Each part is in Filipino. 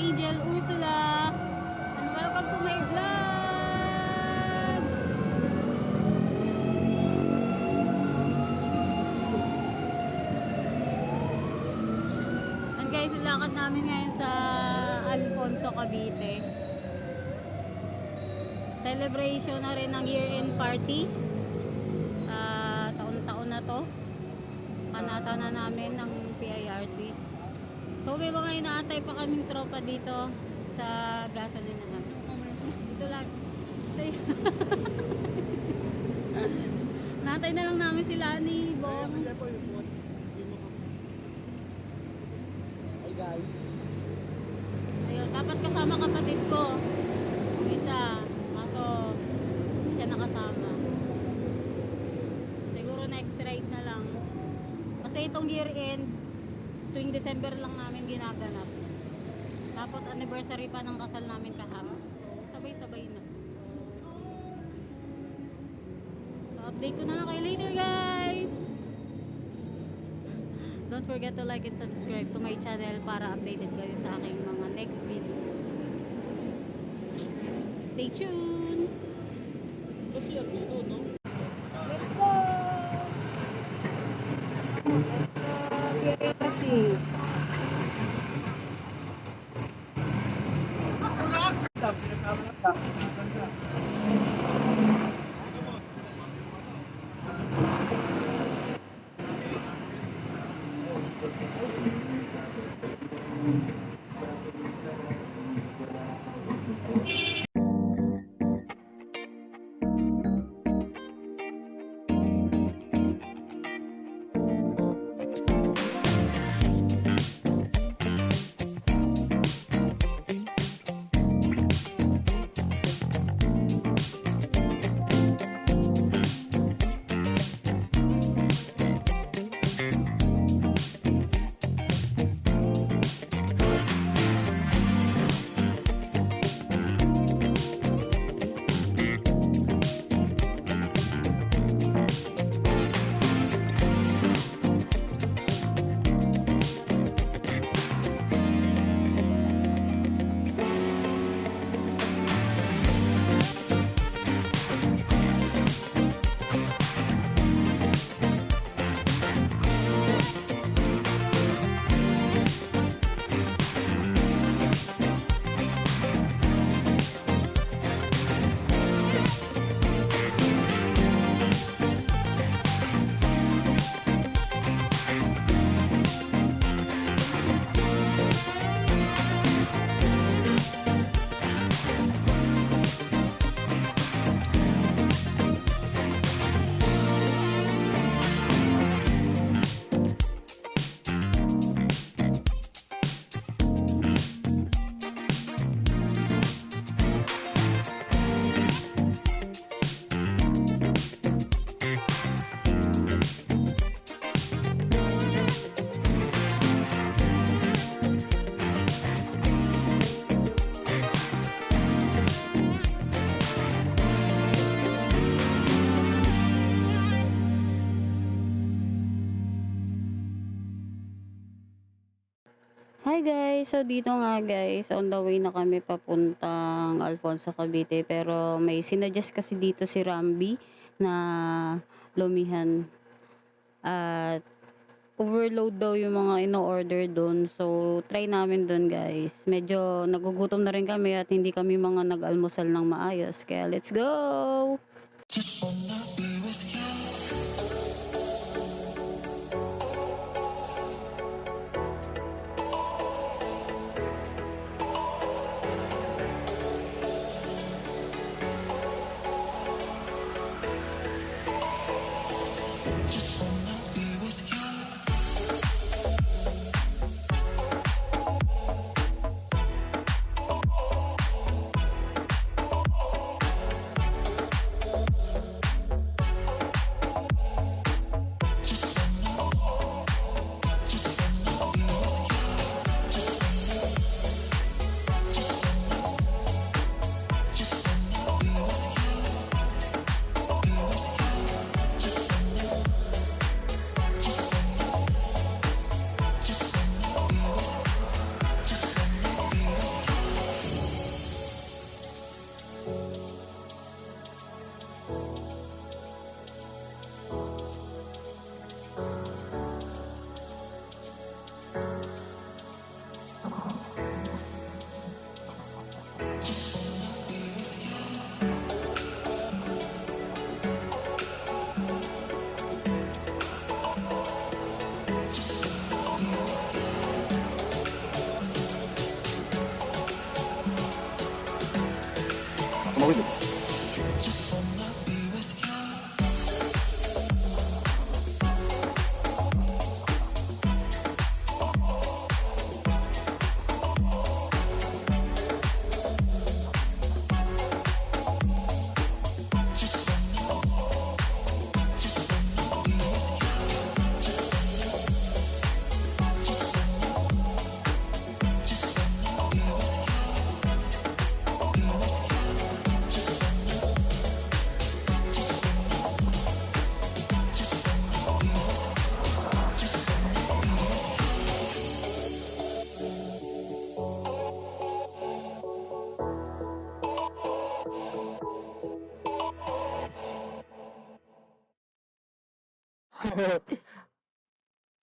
Angel Ursula, and welcome to my vlog! And guys, ilakad namin ngayon sa Alfonso, Cavite. Celebration na rin ng year-end party. Taon-taon na to. Panata na namin ng PIRC. So may mga inaantay pa kaming tropa dito sa gasolina namin. Dito lang. Naantay na lang namin sila ni Bong. Hi guys. Ayun, dapat kasama kapatid ko. Yung isa. Kaso hindi siya nakasama. Siguro next ride na lang. Kasi itong year end, tuwing December lang namin ginaganap. Tapos anniversary pa ng kasal namin kahapon. So sabay-sabay na. So update ko na lang kayo later guys. Don't forget to like and subscribe to my channel para updated kayo sa aking mga next videos. Stay tuned! Kasi yan dito, no? Let's go! Hi guys! So dito nga guys, on the way na kami papuntang Alfonso, Cavite. Pero may sinadjust kasi dito si Rambi na lumihan. At overload daw yung mga ino-order doon. So try namin doon guys. Medyo nagugutom na rin kami at hindi kami mga nag-almusal ng maayos. Kaya let's go! Just wanna be with you. Just wanna be with you.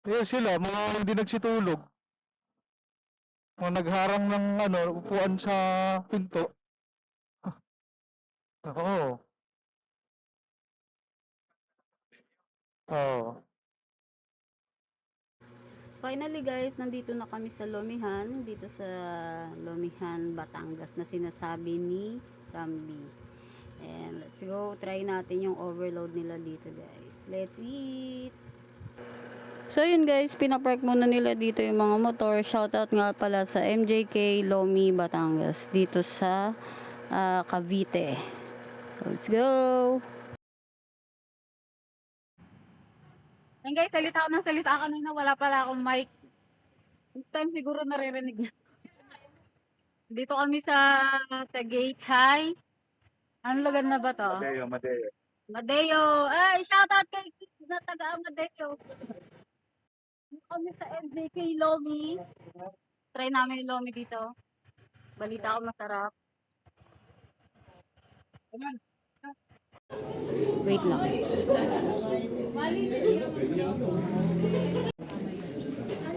Kaya sila, mga hindi nagsitulog. Mga nagharang ng ano, upuan sa pinto. Oo. Oo. Finally guys, nandito na kami sa Lomihan, dito sa Lomihan, Batangas na sinasabi ni Rambi. And let's go, try natin yung overload nila dito guys. Let's eat! So yun guys, pinapark muna nila dito yung mga motor. Shoutout nga pala sa MJK Lomi, Batangas, dito sa Cavite. Let's go! Ayun guys, salita ako ng salita kanina, wala pala akong mic. This time siguro naririnig na. Dito kami sa Tagaytay High. Anong lugar na ba to? Mateo, Mateo. Madeo. Ay, shoutout kay Chris na taga Madeo. Dito kami sa MJK Lomi. Try namin yung Lomi dito. Balita ko masarap. Wait lang.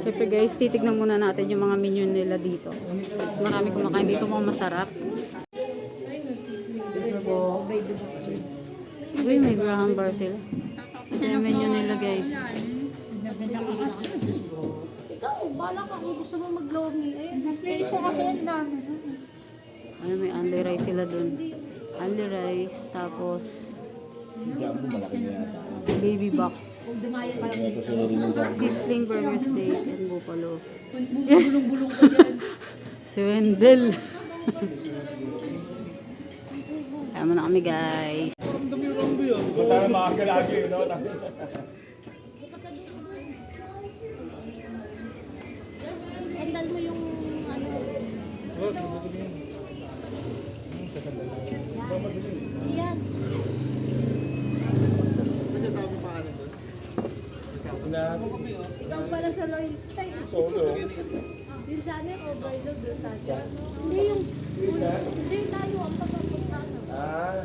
Siyempre guys, titignan muna natin yung mga menu nila dito. Marami kumakain dito, mga masarap. Uy, may graham bar sila. Ito yung menu nila guys. Ikaw, bala ka kung gusto mo mag-lomi. Ayun, special kasi yan na. Ano, may only rice sila dun. Only rice, tapos baby box. Sizzling burger steak and buffalo. Yes! Si Wendell. Kaya mo na kami guys. Tayo maaga lagi, no? Sandal mo yung ano. Yan. Nagkatago pa ano doon? Ikaw pala sa Lois Time. Solo. Yung sana yung overload doon sa Hindi yung hindi tayo ang papapunta. Ah.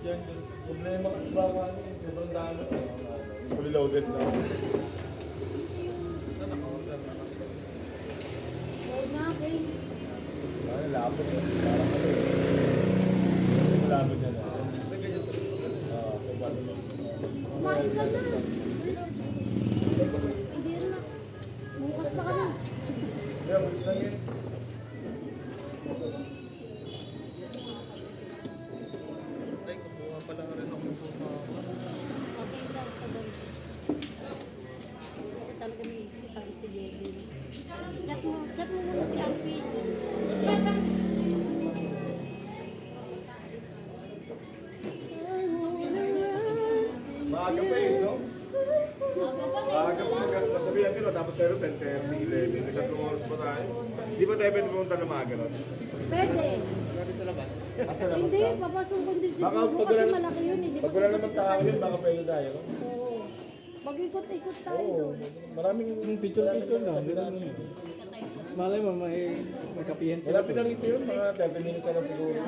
Yan, problema kasi ba ano, sobrang dami. Fully loaded na. Oo nga, okay. Ay, lapit eh. Parang ano eh. Lapit yan eh. Kumain ka na. Hindi na. Bukas pa ka na. Yeah, what's that again? Ay, kukuha pala ka rin ako ng sofa. Okay, guys, sabay. Kasi talaga may isip kasama si Devin. Chat mo muna si Ampi. Maaga pa eh, no? Maaga pa masabihan ka no, tapos 0, 10, 30, 11, nagtatlong oras pa tayo. Di ba tayo pwede pumunta na maaga no? Pwede. Pwede sa labas. Asa labas Hindi, ka? papasukin din Baka siguro pag kasi wala- malaki yun. Hindi Pag wala naman tao yun, baka pwede tayo. No? Oo. Mag-ikot-ikot tayo Oo, doon. maraming Picture na. Malay mo, may kapihan wala pinarito yun, mga 30 minutes na lang siguro.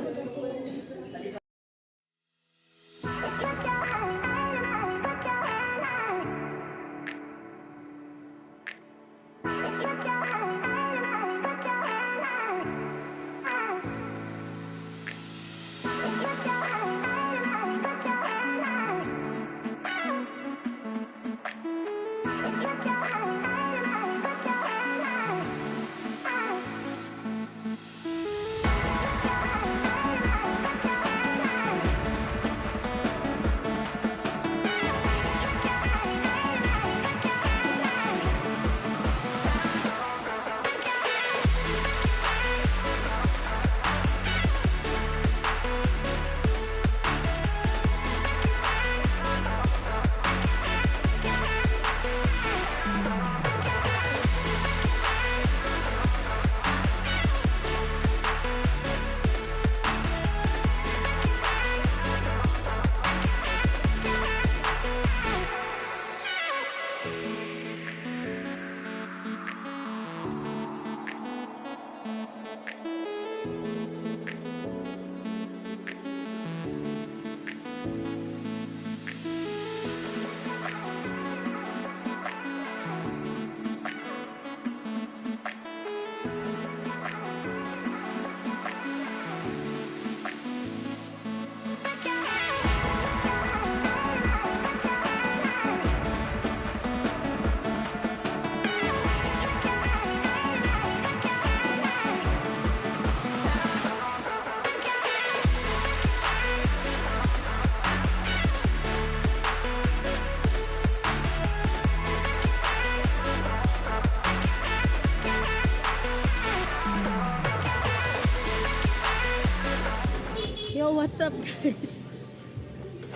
Yo, what's up guys?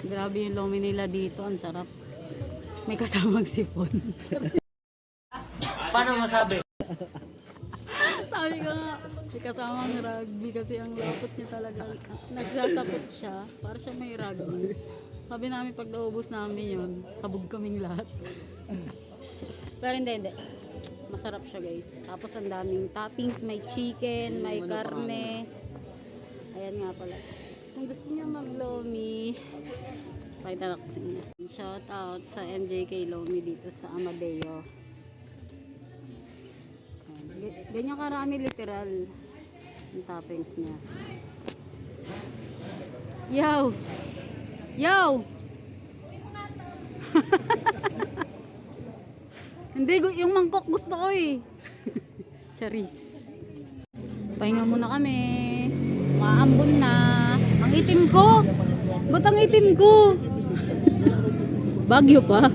Grabe yung lomi nila dito, ang sarap. May kasamang sipon. Paano masabi? Sabi ko nga, may kasamang rugby kasi ang lapot niya talaga. Nagsasapot siya, para siya may rugby. Sabi namin pag naubos namin yun, sabog kaming lahat. Pero hindi. Masarap siya guys. Tapos ang daming toppings, may chicken, may karne. Ayan nga pala. Kung gusto niyo mag-lomi, pakita ko sa inyo. Shout out sa MJK Lomi dito sa Amadeo. Ayan. Ganyan karami literal yung toppings niya. Yo! Yo! Hindi, yung mangkok gusto ko eh. Charis. Pahinga muna kami. Maambon na. Ang itim ko. Ba't ang itim ko? Bagyo pa.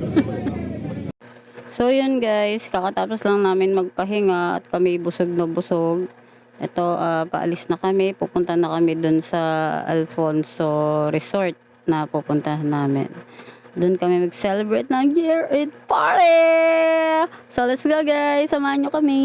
So yun guys, kakatapos lang namin magpahinga at kami busog na busog. Ito, paalis na kami. Pupunta na kami dun sa Alfonso Resort na pupuntahan namin. Doon kami mag-celebrate ng year-end party! So let's go guys, samahan nyo kami!